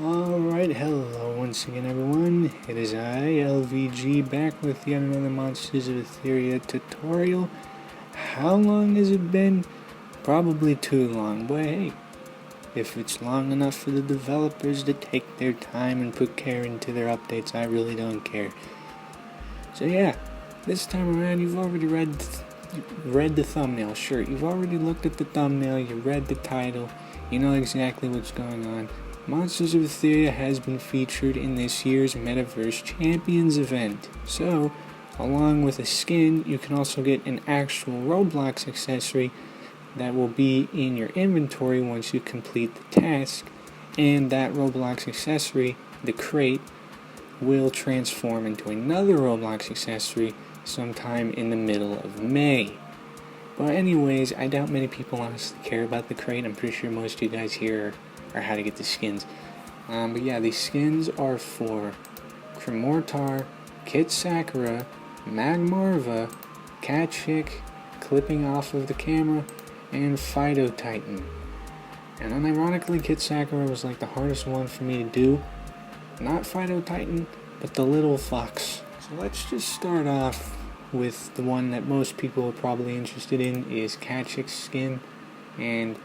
Alright, hello once again everyone, it is I, LVG, back with yet another Monsters of Etheria tutorial. How long has it been? Probably too long, but hey, if it's long enough for the developers to take their time and put care into their updates, I really don't care. So yeah, this time around you've already read the thumbnail. Sure, you've already looked at the thumbnail, you read the title, you know exactly what's going on. Monsters of Etheria has been featured in this year's Metaverse Champions event. So, along with a skin, you can also get an actual Roblox accessory that will be in your inventory once you complete the task, and that Roblox accessory, the crate, will transform into another Roblox accessory sometime in the middle of May. But anyways, I doubt many people honestly care about the crate. I'm pretty sure most of you guys here are how to get the skins. But yeah, these skins are for Crimortar, Kitsakura, Magmarva, Cachick, clipping off of the camera, and Phytotitan. And unironically, Kitsakura was like the hardest one for me to do. Not Phytotitan, but the little fox. So let's just start off with the one that most people are probably interested in, is Cachick's skin. And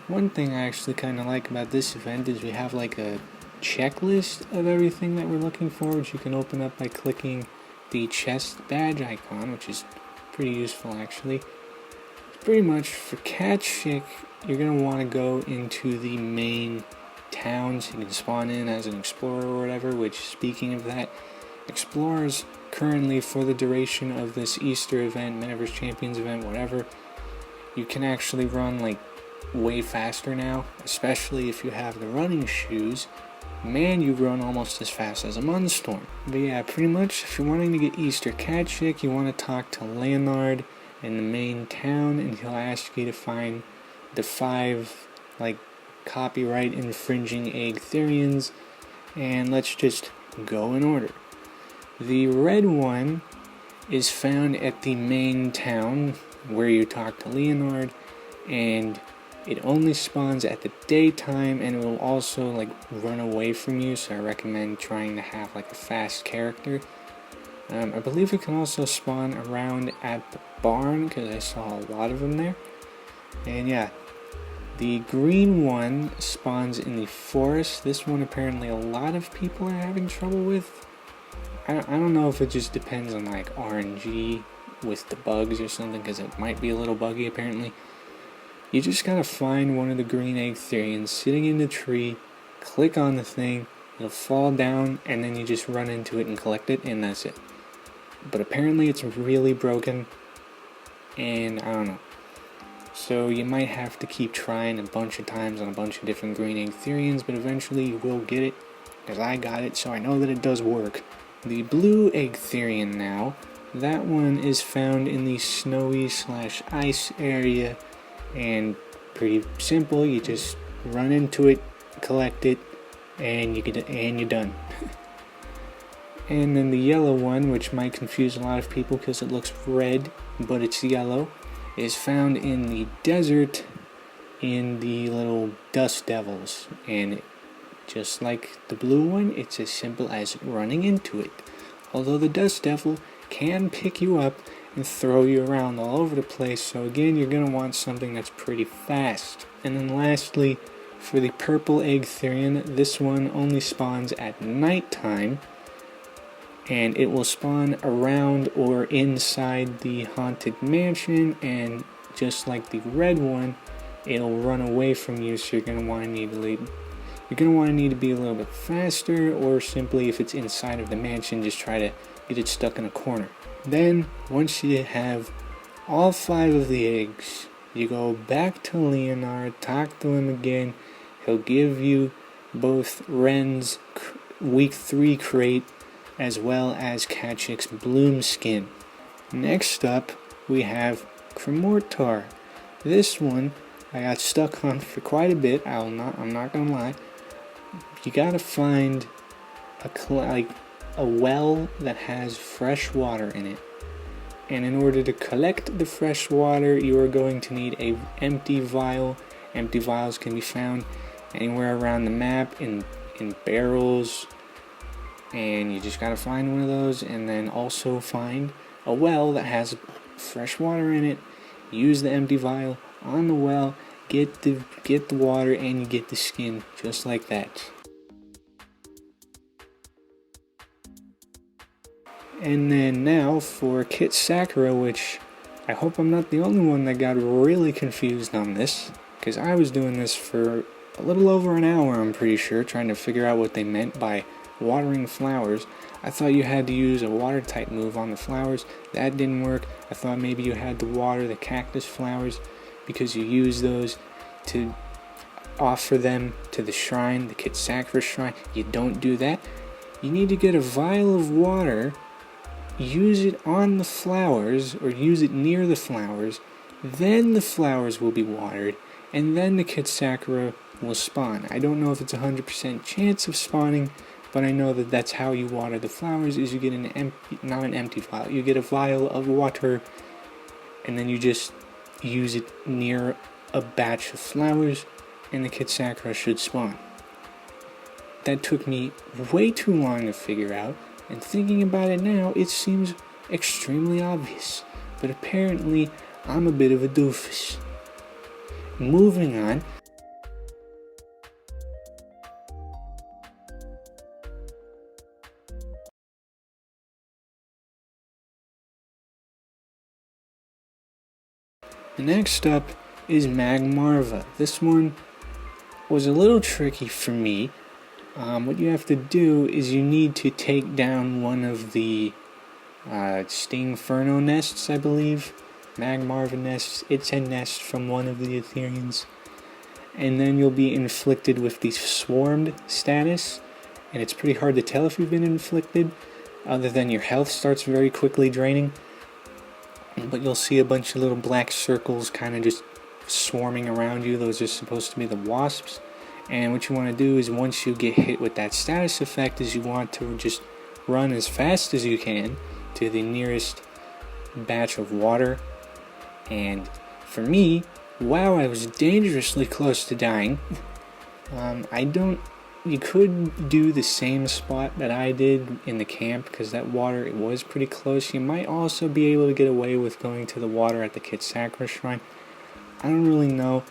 one thing I actually kind of like about this event is we have like a checklist of everything that we're looking for, which you can open up by clicking the chest badge icon, which is pretty useful actually. Pretty much for Cachick, you're going to want to go into the main town so you can spawn in as an explorer or whatever, which, speaking of that, explorers currently, for the duration of this Easter event, Metaverse Champions event, whatever, you can actually run like way faster now, especially if you have the running shoes. Man, you run almost as fast as a Munstorm. But yeah, pretty much, if you're wanting to get Easter Cachick, you want to talk to Leonard in the main town, and he'll ask you to find the 5 like copyright infringing Eggtherians, and let's just go in order. The red one is found at the main town where you talk to Leonard, and it only spawns at the daytime, and it will also like run away from you, so I recommend trying to have like a fast character. I believe it can also spawn around at the barn, because I saw a lot of them there. And yeah, the green one spawns in the forest. This one apparently a lot of people are having trouble with. I don't know if it just depends on like RNG with the bugs or something, because it might be a little buggy apparently. You just gotta find one of the green Eggtherians sitting in the tree, click on the thing, it'll fall down, and then you just run into it and collect it, and that's it. But apparently it's really broken, and I don't know. So you might have to keep trying a bunch of times on a bunch of different green Eggtherians, but eventually you will get it, because I got it, so I know that it does work. The blue Eggtherian now, that one is found in the snowy/ice area, and pretty simple. You just run into it, collect it, and you're done. And then the yellow one, which might confuse a lot of people because it looks red but it's yellow, is found in the desert in the little dust devils, and just like the blue one, it's as simple as running into it. Although the dust devil can pick you up and throw you around all over the place, so again, you're going to want something that's pretty fast. And then lastly, for the purple Eggtherian, this one only spawns at nighttime, and it will spawn around or inside the haunted mansion, and just like the red one, it'll run away from you, so you're going to want to need to be a little bit faster, or simply if it's inside of the mansion, just try to get it stuck in a corner. Then, once you have all 5 of the eggs, you go back to Leonard, talk to him again. He'll give you both Wren's week 3 crate as well as Cachick's bloom skin. Next up, we have Crimortar. This one I got stuck on for quite a bit. I'm not gonna lie. You gotta find a well that has fresh water in it, and in order to collect the fresh water, you are going to need a empty vial. Empty vials can be found anywhere around the map in in barrels, and you just gotta find one of those, and then also find a well that has fresh water in it. Use the empty vial on the well, get the water, and you get the skin just like that. And then now for Kitsakura, which I hope I'm not the only one that got really confused on this, because I was doing this for a little over an hour, I'm pretty sure, trying to figure out what they meant by watering flowers. I thought you had to use a water type move on the flowers. That didn't work. I thought maybe you had to water the cactus flowers because you use those to offer them to the shrine, the Kitsakura shrine. You don't do that. You need to get a vial of water, use it on the flowers, or use it near the flowers, then the flowers will be watered, and then the Kitsakura will spawn. I don't know if it's 100% chance of spawning, but I know that that's how you water the flowers, is you get not an empty vial, you get a vial of water, and then you just use it near a batch of flowers, and the Kitsakura should spawn. That took me way too long to figure out, and thinking about it now, it seems extremely obvious, but apparently I'm a bit of a doofus. Moving on. Next up is Magmarva. This one was a little tricky for me. What you have to do is you need to take down one of the Stingferno nests, I believe. Magmarva nests. It's a nest from one of the Eggtherians. And then you'll be inflicted with the swarmed status. And it's pretty hard to tell if you've been inflicted, other than your health starts very quickly draining. But you'll see a bunch of little black circles kind of just swarming around you. Those are supposed to be the wasps. And what you want to do is, once you get hit with that status effect, is you want to just run as fast as you can to the nearest batch of water. And for me, wow, I was dangerously close to dying. You could do the same spot that I did in the camp, because that water, it was pretty close. You might also be able to get away with going to the water at the Kitsakura shrine. I don't really know.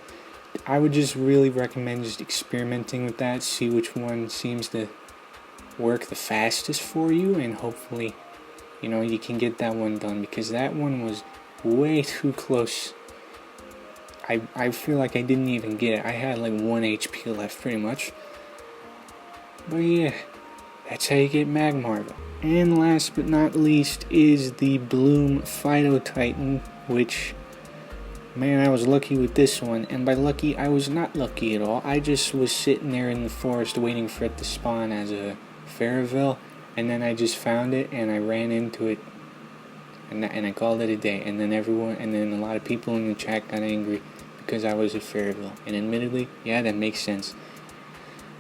I would just really recommend just experimenting with that, see which one seems to work the fastest for you, and hopefully, you can get that one done, because that one was way too close. I feel like I didn't even get it. I had like 1 HP left pretty much. But yeah, that's how you get Magmarva. And last but not least is the Bloom Phytotitan, which, man, I was lucky with this one. And by lucky, I was not lucky at all. I just was sitting there in the forest waiting for it to spawn as a Faravel, and then I just found it and I ran into it, and I called it a day. And then a lot of people in the chat got angry because I was a Faravel. And admittedly, yeah, that makes sense.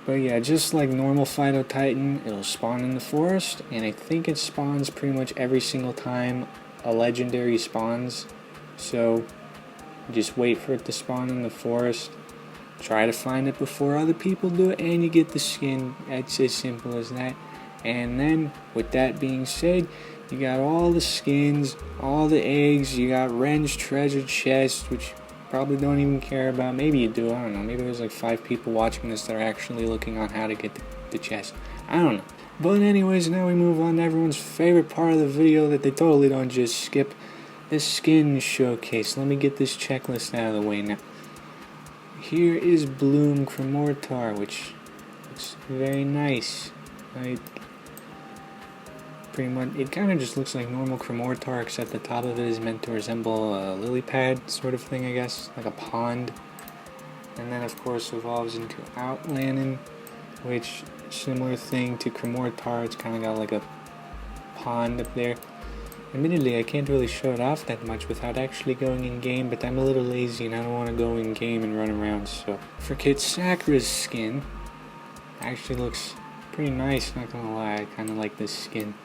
But yeah, just like normal Phytotitan, it'll spawn in the forest, and I think it spawns pretty much every single time a legendary spawns. So just wait for it to spawn in the forest, try to find it before other people do it, and you get the skin. It's as simple as that. And then, with that being said, you got all the skins, all the eggs, you got Wren's treasure chest, which probably don't even care about. Maybe you do, I don't know. Maybe there's like 5 people watching this that are actually looking on how to get the chest. I don't know. But anyways, now we move on to everyone's favorite part of the video that they totally don't just skip. This skin showcase. Let me get this checklist out of the way now. Here is Bloom Crimortar, which looks very nice. Pretty much, it kind of just looks like normal Crimortar, except the top of it is meant to resemble a lily pad sort of thing, I guess, like a pond. And then, of course, evolves into Outlanding, which, similar thing to Crimortar, it's kind of got like a pond up there. Admittedly, I can't really show it off that much without actually going in-game, but I'm a little lazy and I don't want to go in-game and run around, so. For Kitsakura's skin, actually looks pretty nice, not gonna lie. I kind of like this skin.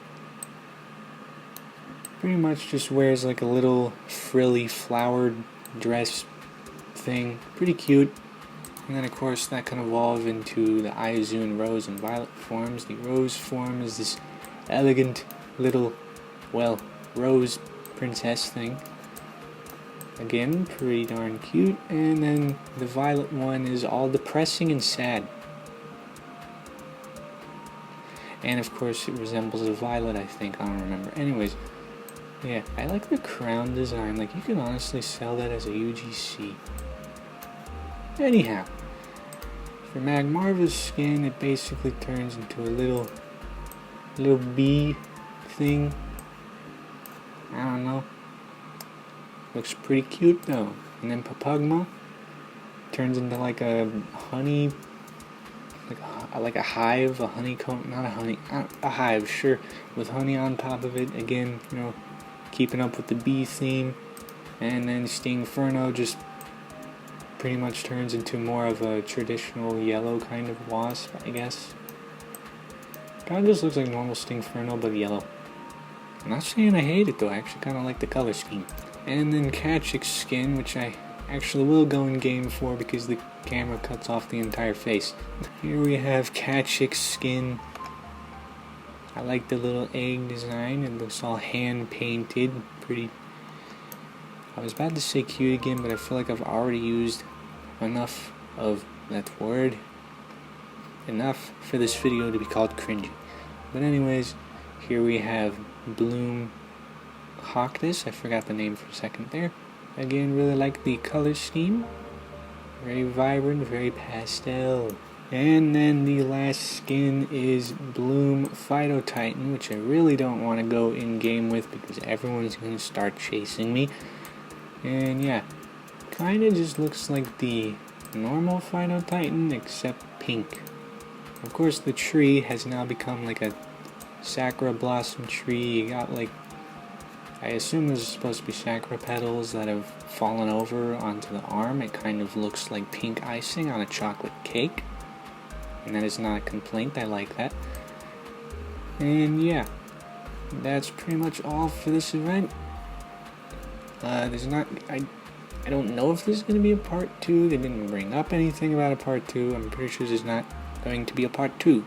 Pretty much just wears like a little frilly flowered dress thing. Pretty cute. And then of course that can evolve into the Izune Rose and Violet forms. The Rose form is this elegant little, well, rose princess thing. Again, pretty darn cute. And then the Violet one is all depressing and sad. And of course it resembles a violet, I think. I don't remember. Anyways, yeah, I like the crown design. Like, you can honestly sell that as a UGC. Anyhow, for Magmarva's skin, it basically turns into a little bee thing. I don't know. Looks pretty cute though. And then Papugma turns into like a honey, like a hive, a honeycomb, not a honey, a hive, sure, with honey on top of it. Again, you know, keeping up with the bee theme. And then Stingferno just pretty much turns into more of a traditional yellow kind of wasp, I guess. Kind of just looks like normal Stingferno, but yellow. I'm not saying I hate it though, I actually kind of like the color scheme. And then Cachick's skin, which I actually will go in game for because the camera cuts off the entire face. Here we have Cachick's skin. I like the little egg design. It looks all hand painted. Pretty. I was about to say cute again, but I feel like I've already used enough of that word. Enough for this video to be called cringy. But anyways, here we have Bloom Hawkness. I forgot the name for a second there. Again, really like the color scheme. Very vibrant, very pastel. And then the last skin is Bloom Phytotitan, which I really don't want to go in game with because everyone's going to start chasing me. And yeah, kind of just looks like the normal Phytotitan except pink. Of course, the tree has now become like a sakura blossom tree. You got like, I assume this is supposed to be sakura petals that have fallen over onto the arm. It kind of looks like pink icing on a chocolate cake. And that is not a complaint, I like that. And yeah, that's pretty much all for this event. There's not, I don't know if there's going to be a part 2. They didn't bring up anything about a part 2. I'm pretty sure there's not going to be a part 2.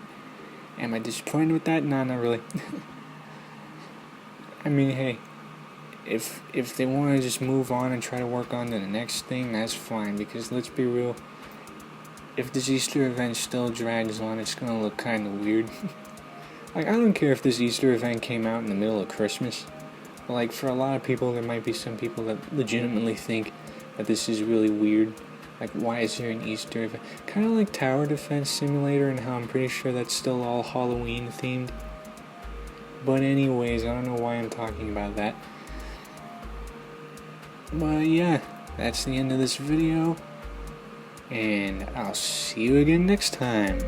Am I disappointed with that? Nah, not really. I mean, hey, if they want to just move on and try to work on to the next thing, that's fine, because let's be real, if this Easter event still drags on, it's going to look kind of weird. Like, I don't care if this Easter event came out in the middle of Christmas. Like, for a lot of people, there might be some people that legitimately think that this is really weird. Like, why is there an Easter event? Kind of like Tower Defense Simulator, and how I'm pretty sure that's still all Halloween themed. But anyways, I don't know why I'm talking about that. But yeah, that's the end of this video. And I'll see you again next time.